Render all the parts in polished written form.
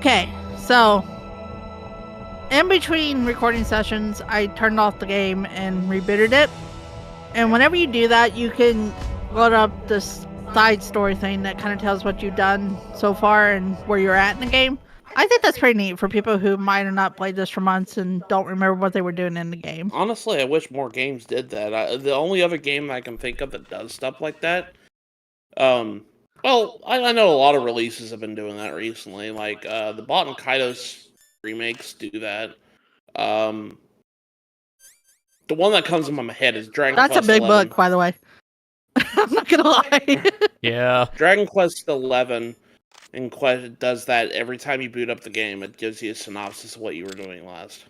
Okay, so in between recording sessions, I turned off the game and rebooted it. And whenever you do that, you can load up this side story thing that kind of tells what you've done so far and where you're at in the game. I think that's pretty neat for people who might have not played this for months and don't remember what they were doing in the game. Honestly, I wish more games did that. The only other game I can think of that does stuff like that, well, I know a lot of releases have been doing that recently. Like the Bot and Kaidos remakes do that. The one that comes in my head is Dragon Quest. That's a big 11. book, by the way. I'm not gonna lie. Yeah. Dragon Quest 11 does that every time you boot up the game. It gives you a synopsis of what you were doing last.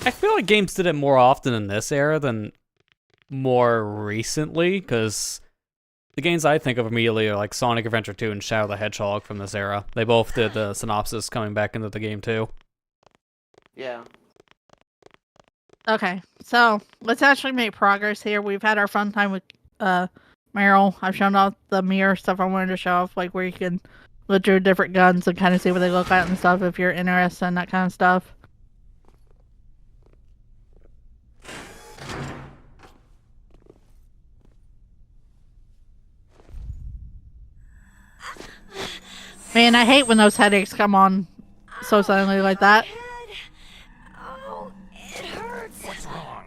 I feel like games did it more often in this era than more recently, because the games I think of immediately are like Sonic Adventure 2 and Shadow the Hedgehog from this era. They both did the synopsis coming back into the game too. Yeah. Okay, so let's actually make progress here. We've had our fun time with Meryl. I've shown off the mirror stuff I wanted to show off, like where you can look through different guns and kind of see what they look like and stuff if you're interested in that kind of stuff. Man, I hate when those headaches come on so suddenly like that. Oh, it hurts. What's wrong?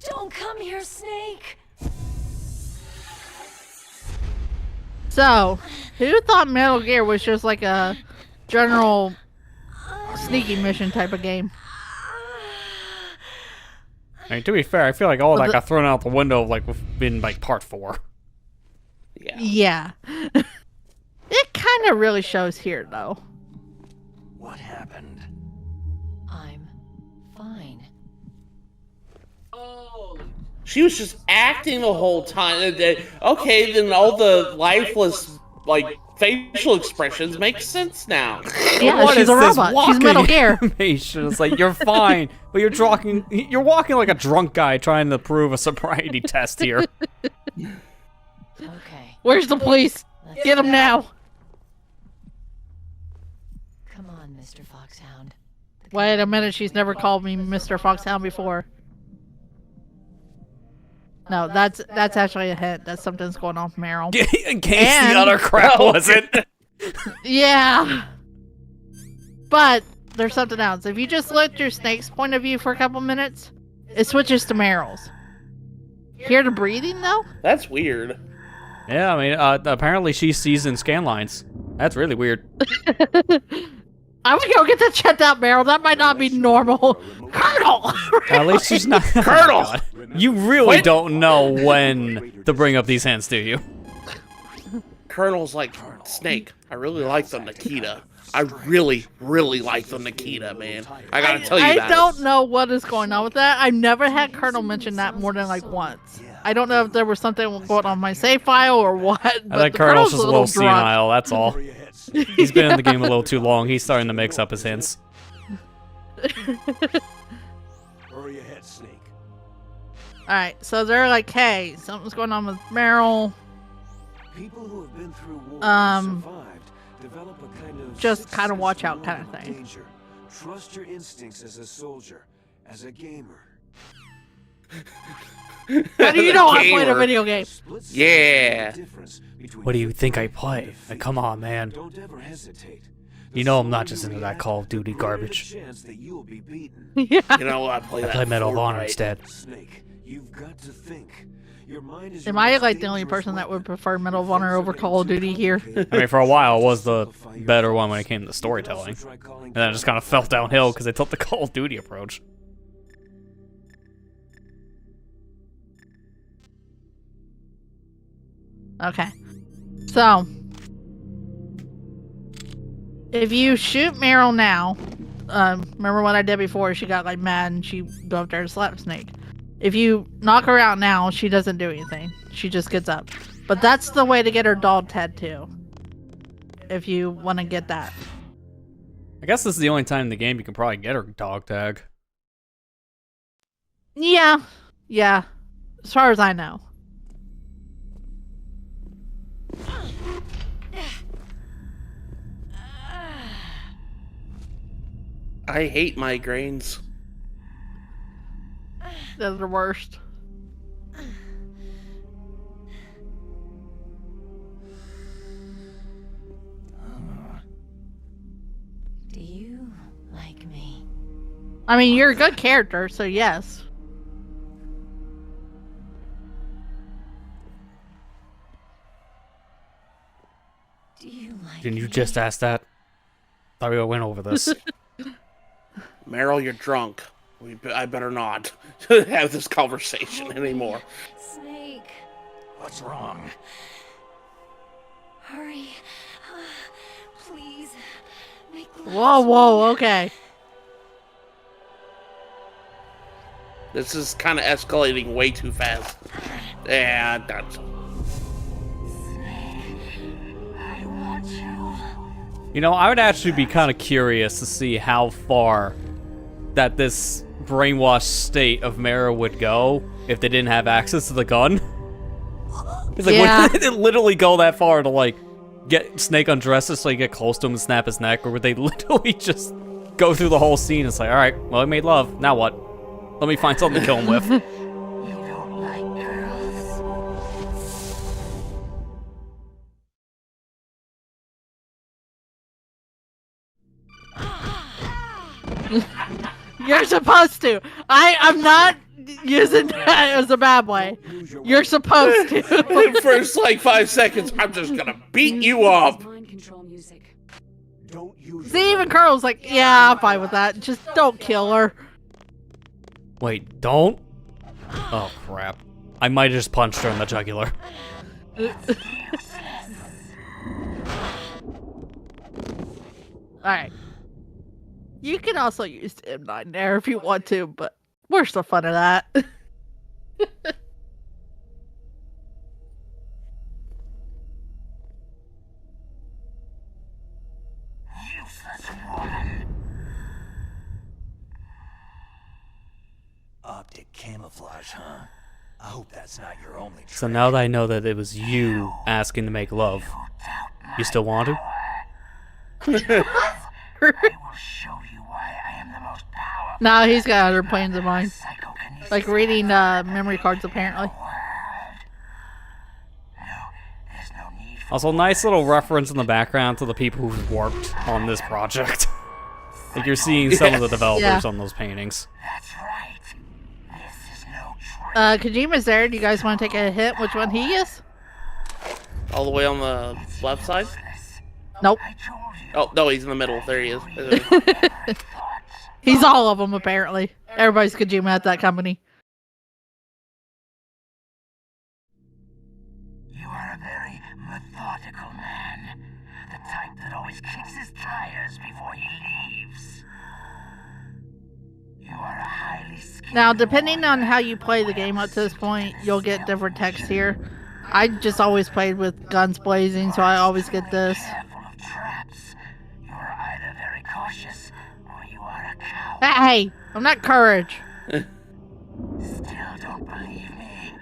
Don't come here, Snake. So, who thought Metal Gear was just like a general sneaky mission type of game? I mean, to be fair, I feel like all that got thrown out the window like in like part 4. Yeah. It kind of really shows here, though. What happened? I'm fine. She was just acting the whole time. Okay, then all the lifeless, like, facial expressions make sense now. Yeah, What she's is a this robot. She's Metal walking Gear. animation? It's like, you're fine, but you're walking like a drunk guy trying to prove a sobriety test here. Okay. Where's the police? Get him now. Come on, Mr. Foxhound. Wait a minute, she's never called me Mr. Foxhound before. No, that's actually a hint that something's going on with Meryl. In case the other crap wasn't. Yeah. But there's something else. If you just look through Snake's point of view for a couple minutes, it switches to Meryl's. Hear the breathing, though? That's weird. Yeah, I mean, apparently she sees in scan lines. That's really weird. I'm gonna go get that checked out, Meryl. That might not be normal. Colonel! At least she's not. Colonel! Oh, you really don't know when to bring up these hands, do you? Colonel's like, Snake, I really like the Nikita. I really, really like the Nikita, man. I gotta tell you that. I don't know what is going on with that. I've never had Colonel mention that more than like once. I don't know if there was something going on my save file or what. But I think Colonel's just a little senile, that's all. He's been in the game a little too long. He's starting to mix up his hints. Hurry ahead, Snake. Alright, so they're like, hey, something's going on with Meryl. People who have been through war Um, and survived develop a kind of just kind of watch out sense kind of of thing. danger. Trust your instincts as a soldier, as a gamer. How do you know I played a Gamer. video game? Yeah. What do you think I play? Like, come on, man. Don't ever hesitate. You know I'm not just into that Call of Duty garbage. Chance that you'll be beaten. Yeah. You know what? I play I that. play Medal of Honor Fortnite. instead. Snake, you've got to think. Your mind is Am your I most like the only dangerous person that would weapon. prefer Medal of Honor over Call of Duty here? I mean, for a while, it was the better one when it came to storytelling. And then it just kind of fell downhill because they took the Call of Duty approach. Okay. So, if you shoot Meryl now, remember what I did before? She got like mad and she go up there to slap Snake. If you knock her out now, she doesn't do anything. She just gets up. But that's the way to get her dog tattoo. If you want to get that. I guess this is the only time in the game you can probably get her dog tag. Yeah. Yeah. As far as I know. I hate migraines. They're the worst. Do you like me? I mean, you're a good character, so yes. Do you like Didn't you me? just ask that? Thought we went over this. Meryl, you're drunk. I better not have this conversation anymore. Snake, What's wrong? hurry. Please. Make Whoa, whoa, okay. This is kind of escalating way too fast. Yeah, that's... I want you. You know, I would actually be kind of curious to see how far that this brainwashed state of Mara would go if they didn't have access to the gun. It's like, Yeah. would they literally go that far to, like, get Snake undressed so you get close to him and snap his neck, or would they literally just go through the whole scene and say, alright, well, I made love, now what? Let me find something to kill him with. You don't like girls. You're supposed to. I'm not using that as a bad way. You're supposed to. The first, like, 5 seconds, I'm just gonna beat you up. Mind control music. Don't use See, even Carl's like, yeah, I'm fine with that. Just don't kill her. Wait, don't? Oh, crap. I might have just punched her in the jugular. Alright. You can also use the M9 there if you want to, but where's the fun of that? optic camouflage, huh? I hope that's not your only trick. So now that I know that it was you asking to make love, you still want to? I will show you why I am the most powerful No, he's got other plans in mind. psychokinesis Like reading memory cards, apparently. There's no need for Also, nice little reference in the background to the people who've worked on this project. Like, you're seeing some of the developers Yeah. on those paintings. that's right. This is no trick. Kojima's there. Do you guys want to take a hint which one he is? All the way on the left side? Nope. I told you. Oh, no, he's in the middle. There he is. He's all of them, apparently. Everybody's Kojima at that company. You are a very methodical man. The type that always kicks his tires before he leaves. You are a highly skilled Now, depending on how you play the game up to this point, you'll get different text here. I just always played with guns blazing, so I always get this. full of traps. You are either very cautious or you are a coward. Hey, I'm not courage. Still don't believe me?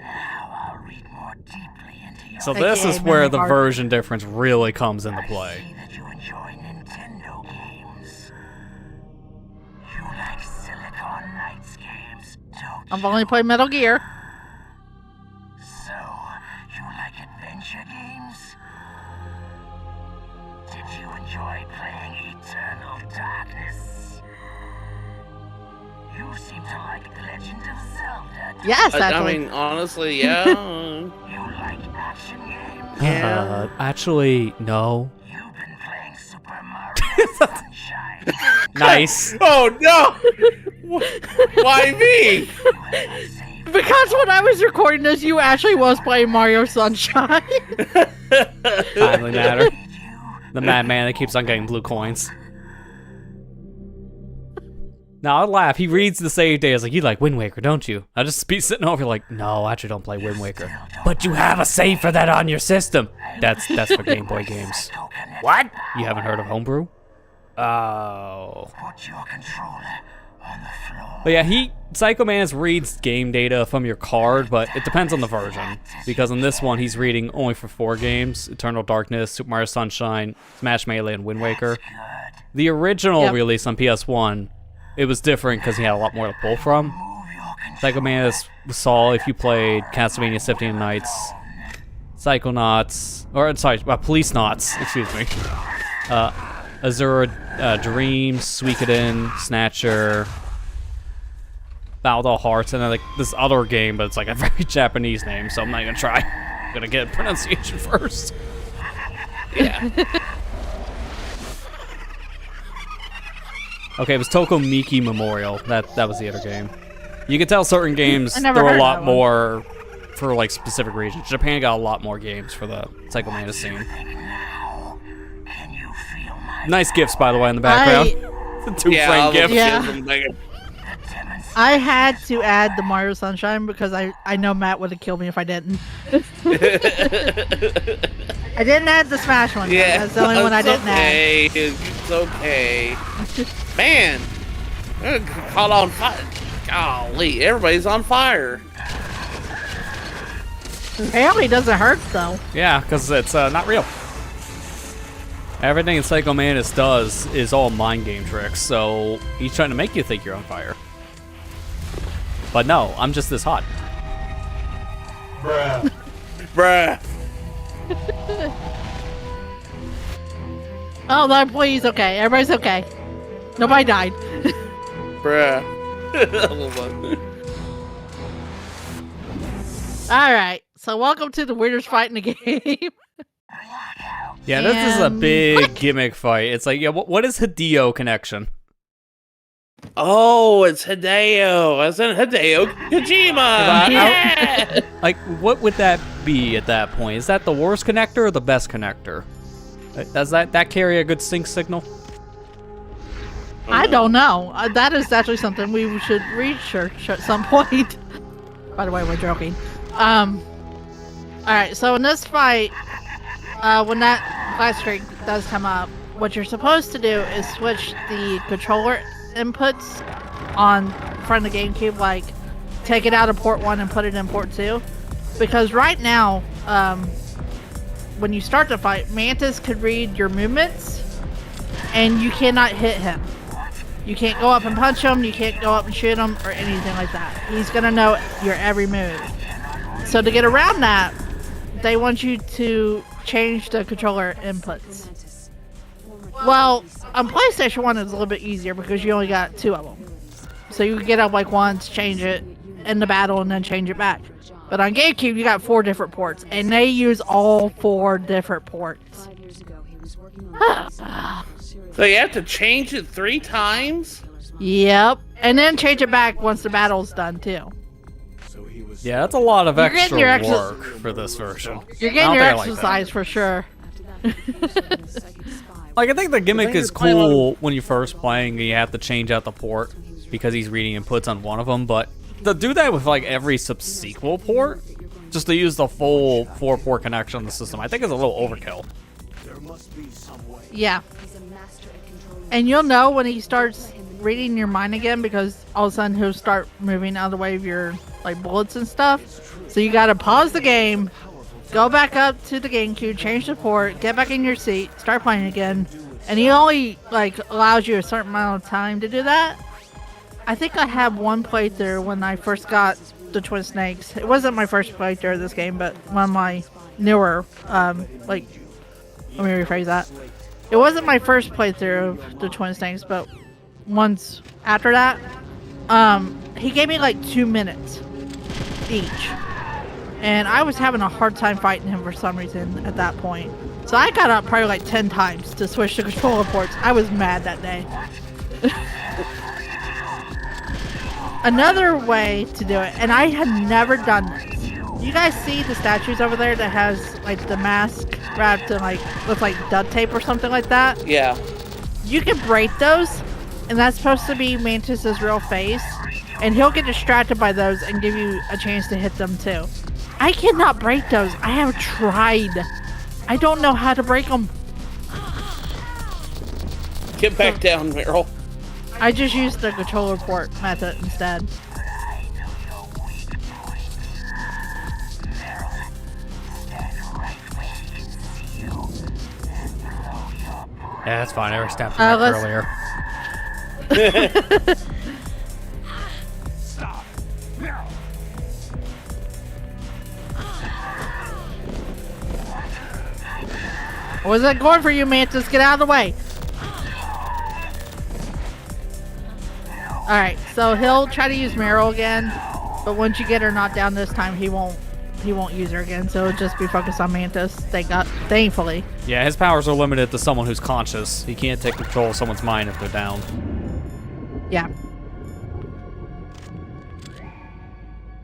Now I'll read more deeply into your So Okay, this is memory where the card. version difference really comes into play. see that you enjoy Nintendo games. You like Silicon Knights games, don't I've only played Metal Gear. So, you like adventure games? Did you enjoy playing Eternal Darkness? You seem to like The Legend of Zelda. don't Yes, I actually. mean, honestly, yeah. you? You like action games? Yeah. Actually, no. You've been playing Super Mario Sunshine. Nice. Oh, no! Why me? Because when I was recording this, you actually was playing Mario Sunshine. Timely matter. The madman that keeps on getting blue coins. Now, I'd laugh. He reads the save data. Like, you like Wind Waker, don't you? I'll just be sitting over here like, no, I actually don't play Wind Waker. But you have a save for that on your system. That's for Game Boy games. What? You haven't heard of Homebrew? Oh. Put your controller on the floor. But yeah, Psycho Mantis reads game data from your card, but it depends on the version. Because in this one, he's reading only for 4 games. Eternal Darkness, Super Mario Sunshine, Smash Melee, and Wind Waker. Good. The original Yep. release on PS1, it was different because he had a lot more to pull from. Psycho Mantis was solid if you played Castlevania Symphony of the Nights, Psychonauts, or sorry, Police Knots, excuse me. Azure Dreams, Suikoden, Snatcher, Baldo Hearts, and then like this other game, but it's like a very Japanese name, so I'm not gonna try. I'm gonna get pronunciation first. Yeah. Okay, it was Tokomiki Memorial. That was the other game. You can tell certain games I never there were a heard lot that one. more for like specific regions. Japan got a lot more games for the Psycho Mantis scene. Now, can you feel my Nice gifts, by the way, in the background. The Yeah, two-frame all the gift. Yeah. kids and like, I had to add the Mario Sunshine because I know Matt would have killed me if I didn't. I didn't add the Smash one. though. yeah, That's the only one I it's didn't add. okay. It's okay. Man, caught on fire. Golly, everybody's on fire. Apparently, it doesn't hurt though. Yeah, because it's not real. Everything Psycho Mantis does is all mind game tricks, so he's trying to make you think you're on fire. But no, I'm just this hot. Bruh. Oh, the employee's okay. Everybody's okay. Nobody died. Bruh. All right. So welcome to the weirdest fight in the game. Yeah, this is a And- big gimmick fight. It's like, yeah, what is Hideo connection? Oh, it's Hideo. It's in Hideo Kojima. Yeah. Like, what would that be at that point? Is that the worst connector or the best connector? Does that carry a good sync signal? I don't know. That is actually something we should research at some point. By the way, we're joking. All right. So in this fight, when that flash screen does come up, what you're supposed to do is switch the controller inputs on front of the GameCube, like take it out of port 1 and put it in port 2, because right now, when you start the fight, Mantis could read your movements, and you cannot hit him. You can't go up and punch him, you can't go up and shoot him, or anything like that. He's gonna know your every move. So to get around that, they want you to change the controller inputs. Well, on PlayStation 1 it's a little bit easier because you only got 2 of them. So you can get up like once, change it in the battle, and then change it back. But on GameCube you got 4 different ports, and they use all 4 different ports. So you have to change it 3 times? Yep. And then change it back once the battle's done too. Yeah, that's a lot of You're getting extra your work for this version. You're I getting don't your think I like that. exercise for sure. Like, I think the gimmick think is it's playing cool when you're first playing and you have to change out the port because he's reading inputs on one of them, but to do that with, like, every subsequent port, just to use the full 4-port connection on the system, I think is a little overkill. Yeah. And you'll know when he starts reading your mind again, because all of a sudden he'll start moving out of the way of your like bullets and stuff. So you gotta pause the game, go back up to the GameCube, change the port, get back in your seat, start playing again. And he only like allows you a certain amount of time to do that. I think I had one playthrough when I first got the Twin Snakes. It wasn't my first playthrough of this game, but one of my newer, let me rephrase that. It wasn't my first playthrough of the Twin Snakes, but once after that, he gave me like 2 minutes each. And I was having a hard time fighting him for some reason at that point. So I got up probably like 10 times to switch the controller ports. I was mad that day. Another way to do it, and I had never done this. You guys see the statues over there that has like the mask wrapped in like with like duct tape or something like that? Yeah. You can break those, and that's supposed to be Mantis's real face, and he'll get distracted by those and give you a chance to hit them too. I cannot break those. I have tried. I don't know how to break them. Get back down, Meryl. I just used the controller port method instead. I know your weak points. Meryl, stand right where he can see you and throw your Yeah, that's fine. I already snapped your neck earlier. Stop. Now. Was that going for you, Mantis? Get out of the way. Alright, so he'll try to use Meryl again, but once you get her knocked down this time, he won't use her again, so it'll just be focused on Mantis, thankfully. Yeah, his powers are limited to someone who's conscious. He can't take control of someone's mind if they're down. Yeah.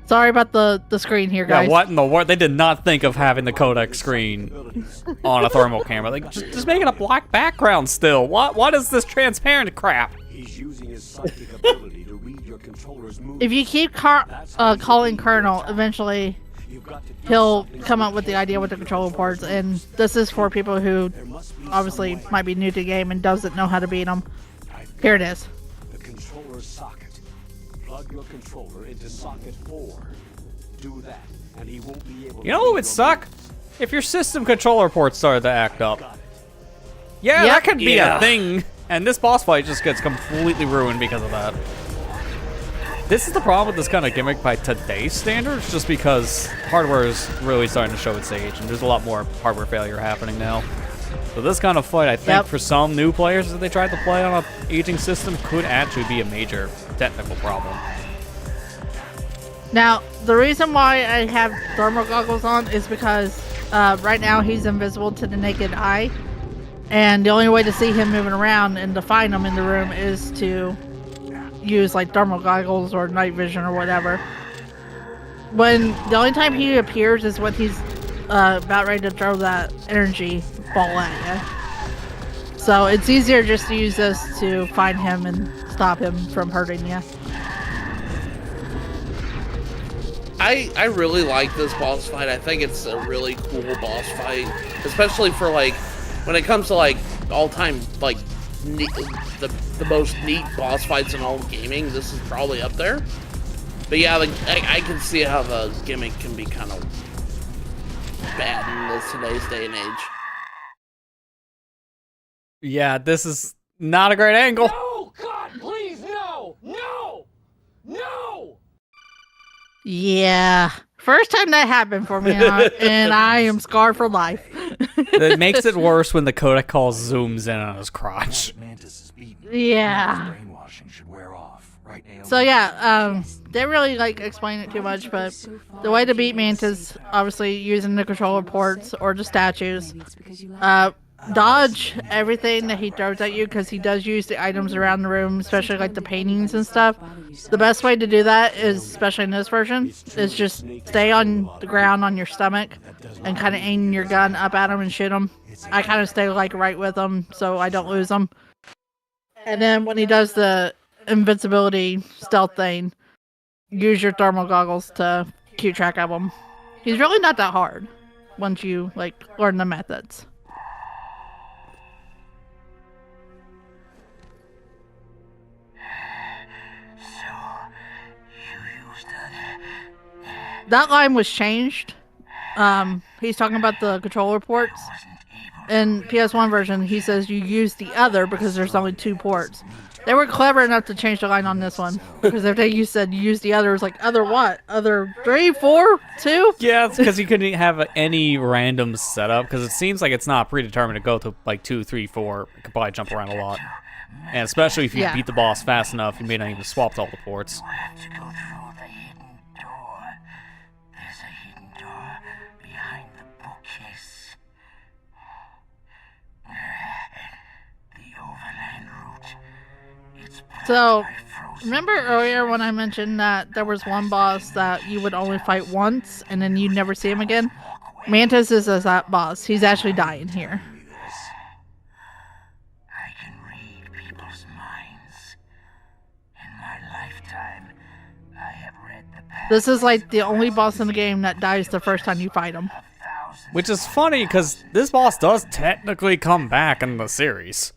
Sorry about the screen here, guys. Yeah, what in the world? They did not think of having the codec screen on a thermal camera. Like, just make it a black background still. What is this transparent crap? He's using his psychic ability to read your controller's movements. If you keep calling Colonel, eventually he'll come up with the idea with the controller ports, and this is for people who obviously might be new to the game and doesn't know how to beat them. Here it is. The controller's socket. Plug your controller into socket 4. Do that, and he won't be able to. You know what would suck? If your system controller ports started to act up. Yeah, Yep. that could be a thing. And this boss fight just gets completely ruined because of that. This is the problem with this kind of gimmick by today's standards, just because hardware is really starting to show its age, and there's a lot more hardware failure happening now. So this kind of fight, I think, for some new players that they tried to play on an aging system, could actually be a major technical problem. Now, the reason why I have thermal goggles on is because right now he's invisible to the naked eye. And the only way to see him moving around and to find him in the room is to use like thermal goggles or night vision or whatever. When the only time he appears is when he's about ready to throw that energy ball at you. So it's easier just to use this to find him and stop him from hurting you. I really like this boss fight. I think it's a really cool boss fight, especially for like when it comes to like all-time like the most neat boss fights in all of gaming. This is probably up there. But yeah, like, I can see how the gimmick can be kind of bad in today's day and age. Yeah, this is not a great angle. No, God, please, no, no, no. Yeah. First time that happened for me, and I am scarred for life. It makes it worse when the codec call zooms in on his crotch. Mantis is beaten. Yeah. Brainwashing should wear off, right, Naomi? So yeah, didn't really like explain it too much, but the way to beat Mantis, obviously using the controller ports or the statues, dodge everything that he throws at you, because he does use the items around the room, especially like the paintings and stuff. The best way to do that is, especially in this version, is just stay on the ground on your stomach and kind of aim your gun up at him and shoot him. I kind of stay like right with him so I don't lose him. And then when he does the invincibility stealth thing, use your thermal goggles to keep track of him. He's really not that hard once you like learn the methods. That line was changed. He's talking about the controller ports. In PS1 version, he says you use the other because there's only 2 ports. They were clever enough to change the line on this one, because if they said use the other, it was like other what? Other 3, 4, 2? Yeah, it's because you couldn't have any random setup, because it seems like it's not predetermined to go to like 2, 3, 4. It could probably jump around a lot. And especially if you beat the boss fast enough, you may not even swap to all the ports. You have to go through the hidden door. There's a hidden door behind the bookcase. The overland route. It's So, by frozen. remember earlier when I mentioned that there was one boss that you would only fight once and then you'd never see him again? Mantis is that boss. He's actually dying here. I can read people's minds. In my lifetime, I have read the past This is like the only boss in the game that dies the first time you fight him. of thousands. Which is funny, because this boss does technically come back in the series.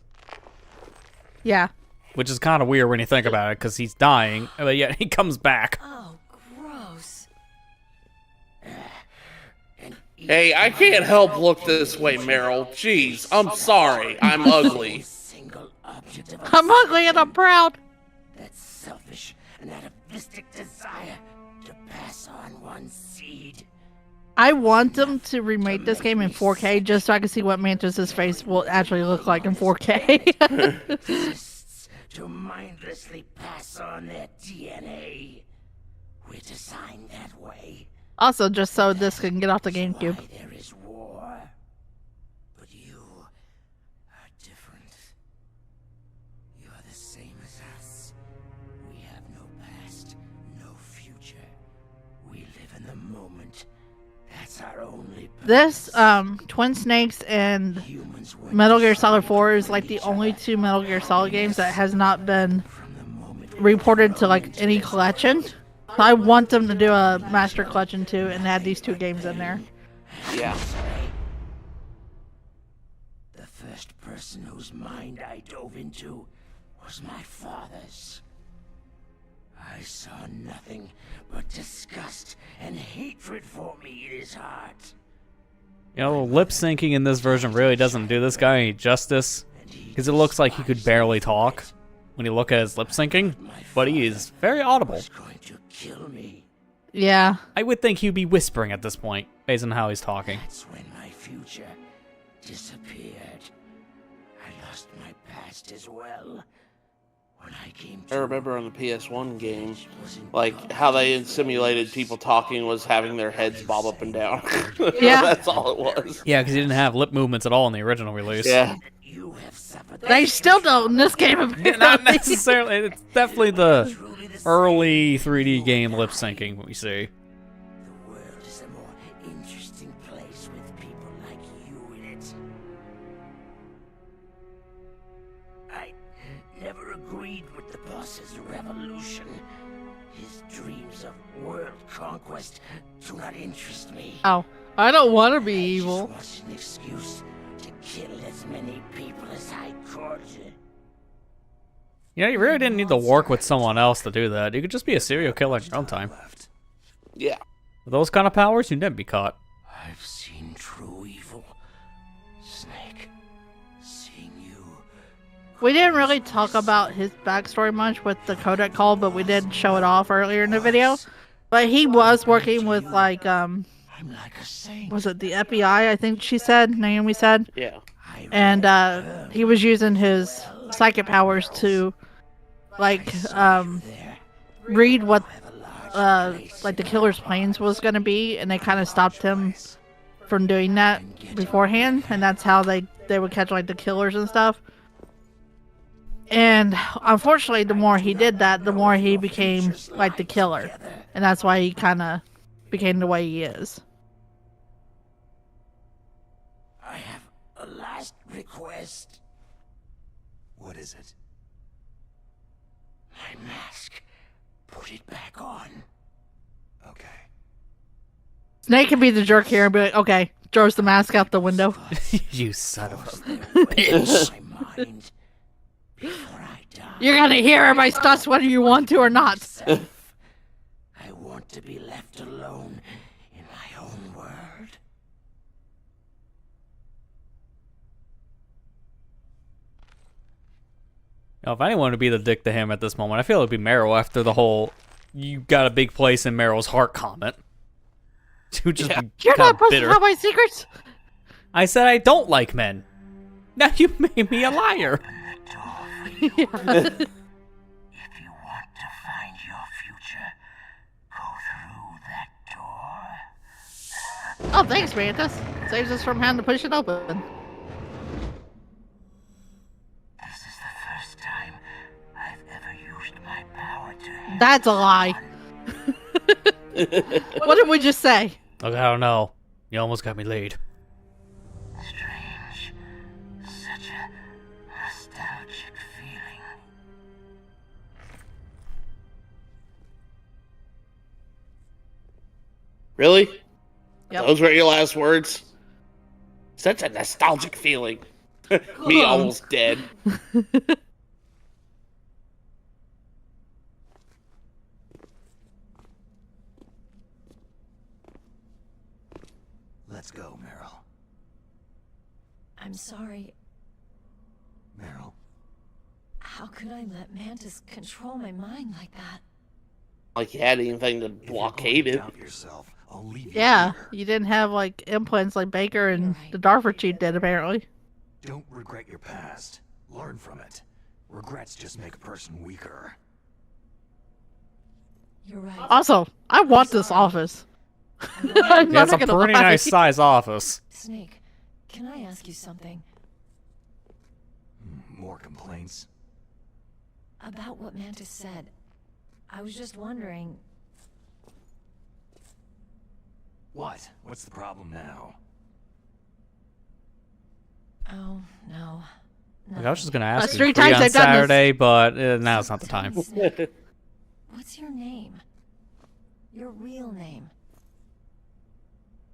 Yeah. Which is kind of weird when you think about it, because he's dying, but yet he comes back. Oh, gross. An Hey, I can't help look this way, Meryl. Jeez, I'm sorry. I'm ugly. Single object of I'm ugly and I'm proud. that selfish and atavistic desire to pass on one's seed. I want them to remake this game in 4K just so I can see what Mantis's face will actually look like in 4K. Exists to mindlessly pass on their DNA. We're designed that way. Also, just so this can get off the GameCube. Why there is war. But you are different. You're the same as us. We have no past, no future. We live in the moment. That's our only This, Twin Snakes and humans were Metal Gear Solid 4 is like the only two Metal Gear Solid games that has not been reported to like any collection. I want them to do a Master Collection too and add these two games in there. Yeah. The first person whose mind I dove into was my father's. I saw nothing but disgust and hatred for me in his heart. You know, lip syncing in this version really doesn't do this guy any justice, because it looks like he could barely talk when you look at his lip syncing, but he is very audible. Was going to kill me. Yeah. I would think he'd be whispering at this point, based on how he's talking. That's when my future disappeared. I lost my past as well. When I came I to remember on the PS1 game, like, how they simulated people talking was having their heads bob up and down. Yeah. That's all it was. Yeah, because he didn't have lip movements at all in the original release. Yeah. you have suffered They still don't in this game. Yeah, not necessarily. It's definitely the early 3D game lip syncing we see. The world is a more interesting place with people like you in it. I never agreed with the boss's revolution. His dreams of world conquest do not interest me. Oh, I don't want to be I evil. just want an excuse to kill as many people as I could. You know, you really didn't need to work with someone else to do that. You could just be a serial killer in your own time. Yeah. With those kind of powers, you'd never be caught. I've seen true evil. Snake, seeing you. We didn't really talk about his backstory much with the codec call, but we did show it off earlier in the video. But he was working with like I'm like a saint. was it the FBI? I think she said, Naomi said, Yeah. and he was using his psychic powers to like read what like the killer's plans was going to be, and they kind of stopped him from doing that beforehand, and that's how they would catch like the killers and stuff. And unfortunately, the more he did that, the more he became like the killer, and that's why he kind of became the way he is. I have a last request. What is it? My mask. Put it back on. Okay. Snake can be the jerk here and be like, okay, throws the mask out the window. You son of a... Bitch. My mind before I die. You're gonna hear everybody's thoughts whether you want to or not. I want to be left alone in my own world. Now, if anyone would be the dick to him at this moment, I feel it would be Meryl after the whole "you got a big place in Meryl's heart" comment. To just be You're kinda not supposed bitter. to know my secrets. I said I don't like men. Now you made me a liar. Yeah. If you want to find your future, go through that door. Oh, thanks, Mantis. Saves us from having to push it open. This is the first time I've ever used my power to help. That's a lie. What did we just say? Look, I don't know. You almost got me laid. Strange. Such a nostalgic feeling. Really? Yep. Those were your last words? Such a nostalgic feeling. Me almost dead. Let's go, Meryl. I'm sorry. Meryl, How could I let Mantis control my mind like that? Like you had anything to if you're blockade going to it. doubt yourself, I'll leave you Yeah, here. you didn't have like implants like Baker and You're right. the Darfur Chief did apparently. Don't regret your past. Learn from it. Regrets just make a person weaker. You're right. Also, I want this sorry. office. I'm Yeah, not it's a gonna pretty lie. nice size office. Snake, can I ask you something More complaints? about what Mantis said? I was just wondering. What? What's the problem now? Oh, no. Like, I was just gonna ask That's you 3 free times on they've done this. Saturday, but now's not the time. Snake, what's your name? Your real name?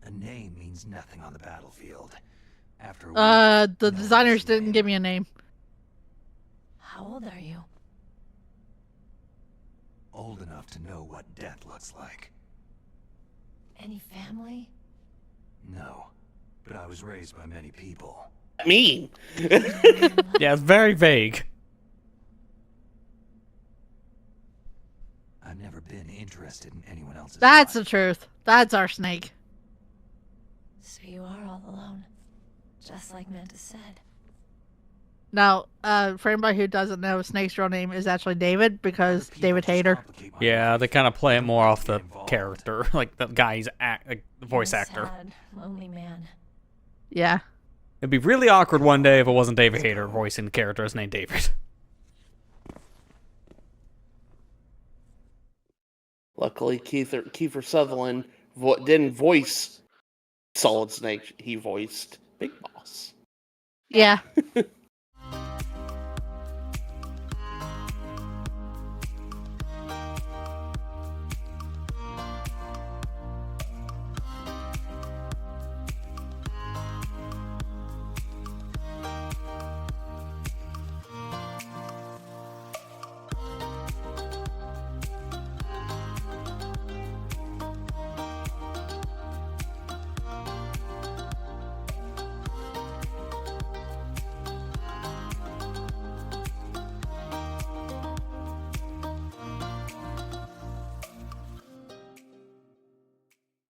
A name means nothing on the battlefield. After a week, The no one's designers didn't name. give me a name. How old are you? Old enough to know what death looks like. Any family? No, but I was raised by many people. Mean. Yeah, it's very vague. I've never been interested in anyone else's That's the life. truth. That's our Snake. So you are all alone. Just like Mantis said. Now, for anybody who doesn't know, Snake's real name is actually David because Other people David just Hayter. complicate my Yeah, life. they kind of play it Don't more let off me the get involved. character, like the guy's like the voice You're a actor. Sad, lonely man. Yeah. It'd be really awkward one day if it wasn't David Hayter voicing the character named David. Luckily, Kiefer Sutherland didn't voice Solid Snake. He voiced Big Boss. Yeah.